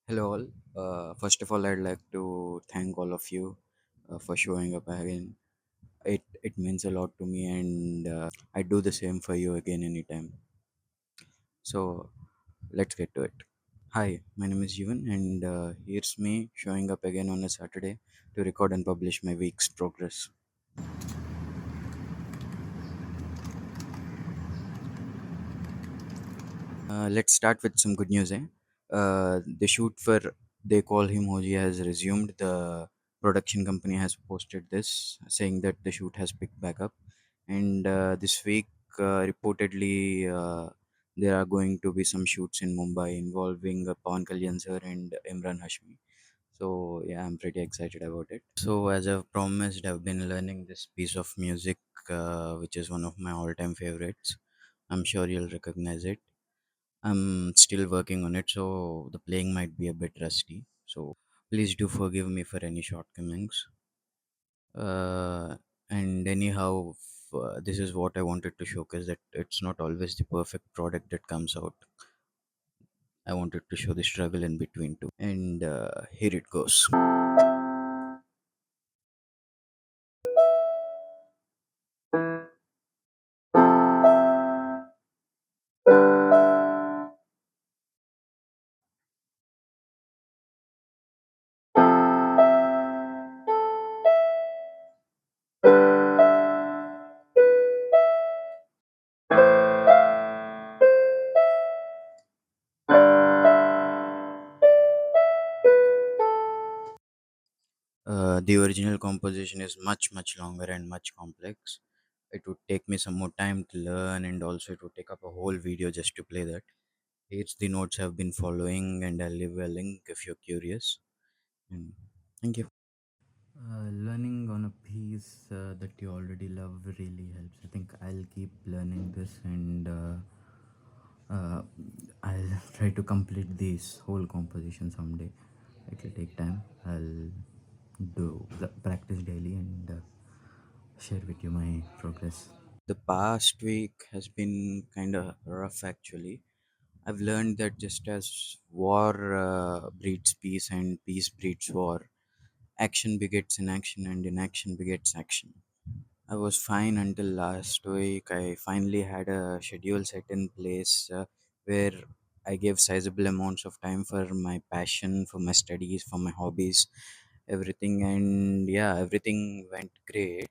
Hello, all. First of all, I'd like to thank all of you for showing up again. It means a lot to me, and I do the same for you again anytime. So let's get to it. Hi, my name is Jivan, and here's me showing up again on a Saturday to record and publish my week's progress. Let's start with some good news. The shoot for They Call Him Hoji has resumed. The production company has posted this, saying that the shoot has picked back up. And this week, reportedly, there are going to be some shoots in Mumbai involving Pawan Kalyan sir and Imran Hashmi. So, yeah, I'm pretty excited about it. So, as I've promised, I've been learning this piece of music, which is one of my all time favorites. I'm sure you'll recognize it. I'm still working on it, so the playing might be a bit rusty. So please do forgive me for any shortcomings. Uh, and anyhow, this is what I wanted to showcase, that it's not always the perfect product that comes out. I wanted to show the struggle in between too. And here it goes. The original composition is much longer and much complex. It would take me some more time to learn, and also it would take up a whole video just to play that. Here's the notes I've been following, and I'll leave a link if you're curious. And thank you. Learning on a piece that you already love really helps. I think I'll keep learning this, and I'll try to complete this whole composition someday. It will take time. I'll do practice daily and share with you my progress. The past week has been kind of rough actually. I've learned that just as war breeds peace and peace breeds war, action begets inaction and inaction begets action. I was fine until last week. I finally had a schedule set in place where I gave sizable amounts of time for my passion, for my studies, for my hobbies, everything. And yeah, everything went great.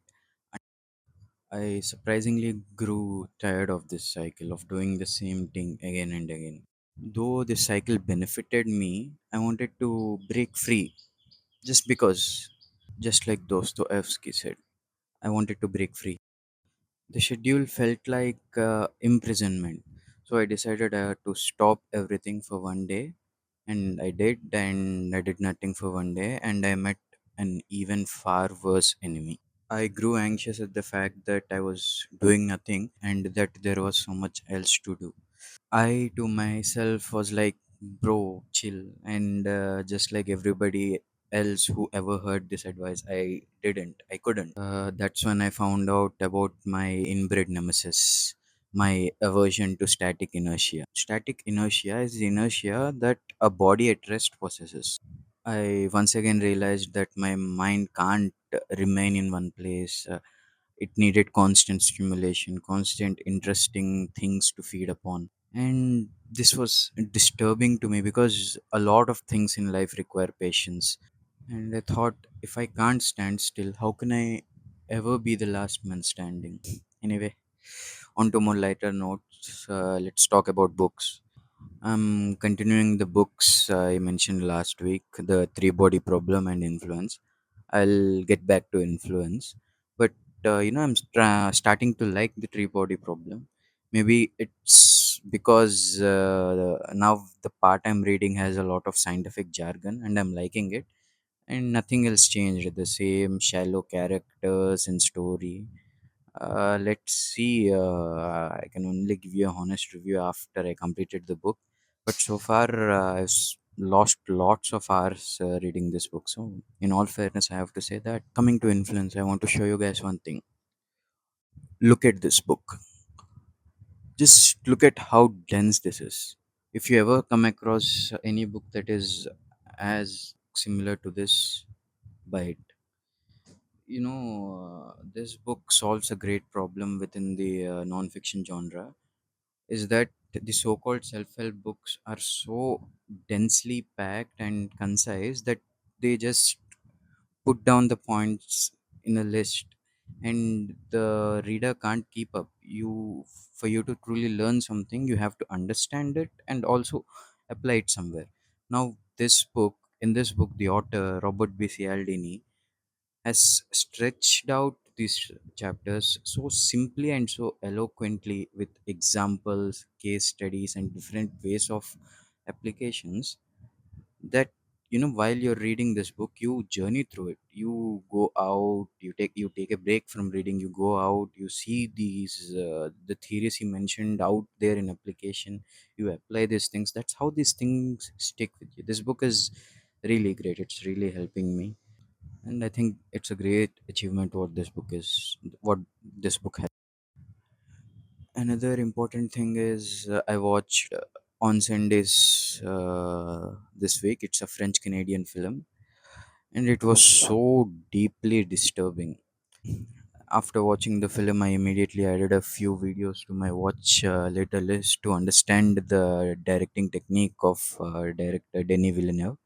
I surprisingly grew tired of this cycle of doing the same thing again and again. Though this cycle benefited me, I wanted to break free just because, just like Dostoevsky said, I wanted to break free. The schedule felt like imprisonment. So I decided I had to stop everything for one day, and I did, and I did nothing for one day, and I met an even far worse enemy. I grew anxious at the fact that I was doing nothing and that there was so much else to do. I to myself was like, bro, chill. And just like everybody else who ever heard this advice, I couldn't. That's when I found out about my inbred nemesis, my aversion to static inertia. Static inertia is the inertia that a body at rest possesses. I once again realized that my mind can't remain in one place. It needed constant stimulation, constant interesting things to feed upon. And this was disturbing to me because a lot of things in life require patience. And I thought, if I can't stand still, how can I ever be the last man standing? Anyway, on to more lighter notes. Let's talk about books. I'm continuing the books I mentioned last week, The Three Body Problem and Influence. I'll get back to influence, but starting to like the Three Body Problem. Maybe it's because now the part I'm reading has a lot of scientific jargon and I'm liking it, and nothing else changed. The same shallow characters and story. Let's see. I can only give you a honest review after I completed the book. But so far, lost lots of hours reading this book. So, in all fairness, I have to say that. Coming to influence, I want to show you guys one thing. Look at this book. Just look at how dense this is. If you ever come across any book that is as similar to this, buy it. This book solves a great problem within the non-fiction genre. Is that the so-called self-help books are so densely packed and concise that they just put down the points in a list, and the reader can't keep up. For you to truly learn something, you have to understand it and also apply it somewhere. Now, this book, the author Robert B. Cialdini has stretched out these chapters so simply and so eloquently with examples, case studies, and different ways of applications that, while you're reading this book, you journey through it. You go out, you take a break from reading, you go out, you see these the theories he mentioned out there in application, you apply these things. That's how these things stick with you. This book is really great. It's really helping me, and I think it's a great achievement what this book has. Another important thing is, I watched on Sundays this week. It's a French Canadian film, and it was so deeply disturbing. After watching the film, I immediately added a few videos to my watch later list to understand the directing technique of director Denis Villeneuve.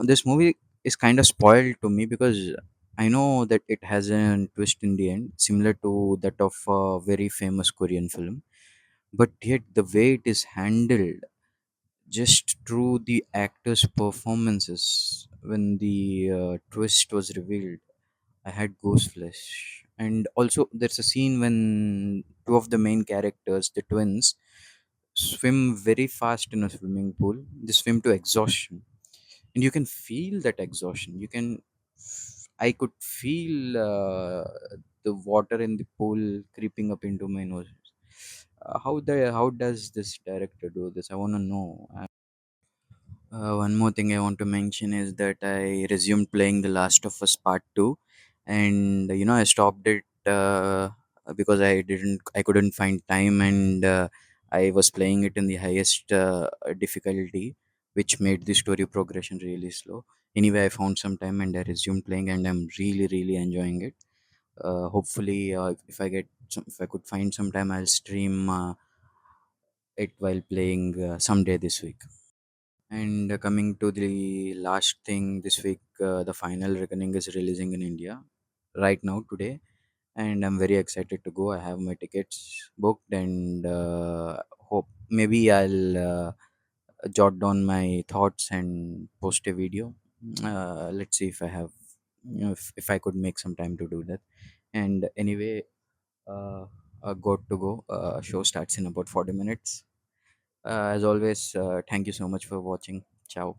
This movie is kind of spoiled to me because I know that it has a twist in the end, similar to that of a very famous Korean film. But yet, the way it is handled, just through the actors' performances, when the twist was revealed, I had ghost flesh. And also, there's a scene when two of the main characters, the twins, swim very fast in a swimming pool. They swim to exhaustion, and you can feel that exhaustion. I could feel the water in the pool creeping up into my nose. How does this director do this? I want to know. One more thing I want to mention is that I resumed playing The Last of Us Part 2, and I stopped it because I couldn't find time, and I was playing it in the highest difficulty, which made the story progression really slow. Anyway, I found some time and I resumed playing, and I'm really really enjoying it. Hopefully, if I could find some time, I'll stream it while playing someday this week. And coming to the last thing this week, the final reckoning is releasing in India right now today, and I'm very excited to go. I have my tickets booked, and hope maybe I'll jot down my thoughts and post a video. Let's see if I have, if I could make some time to do that. And anyway, uh, got to go. Show starts in about 40 minutes. As always, thank you so much for watching. Ciao.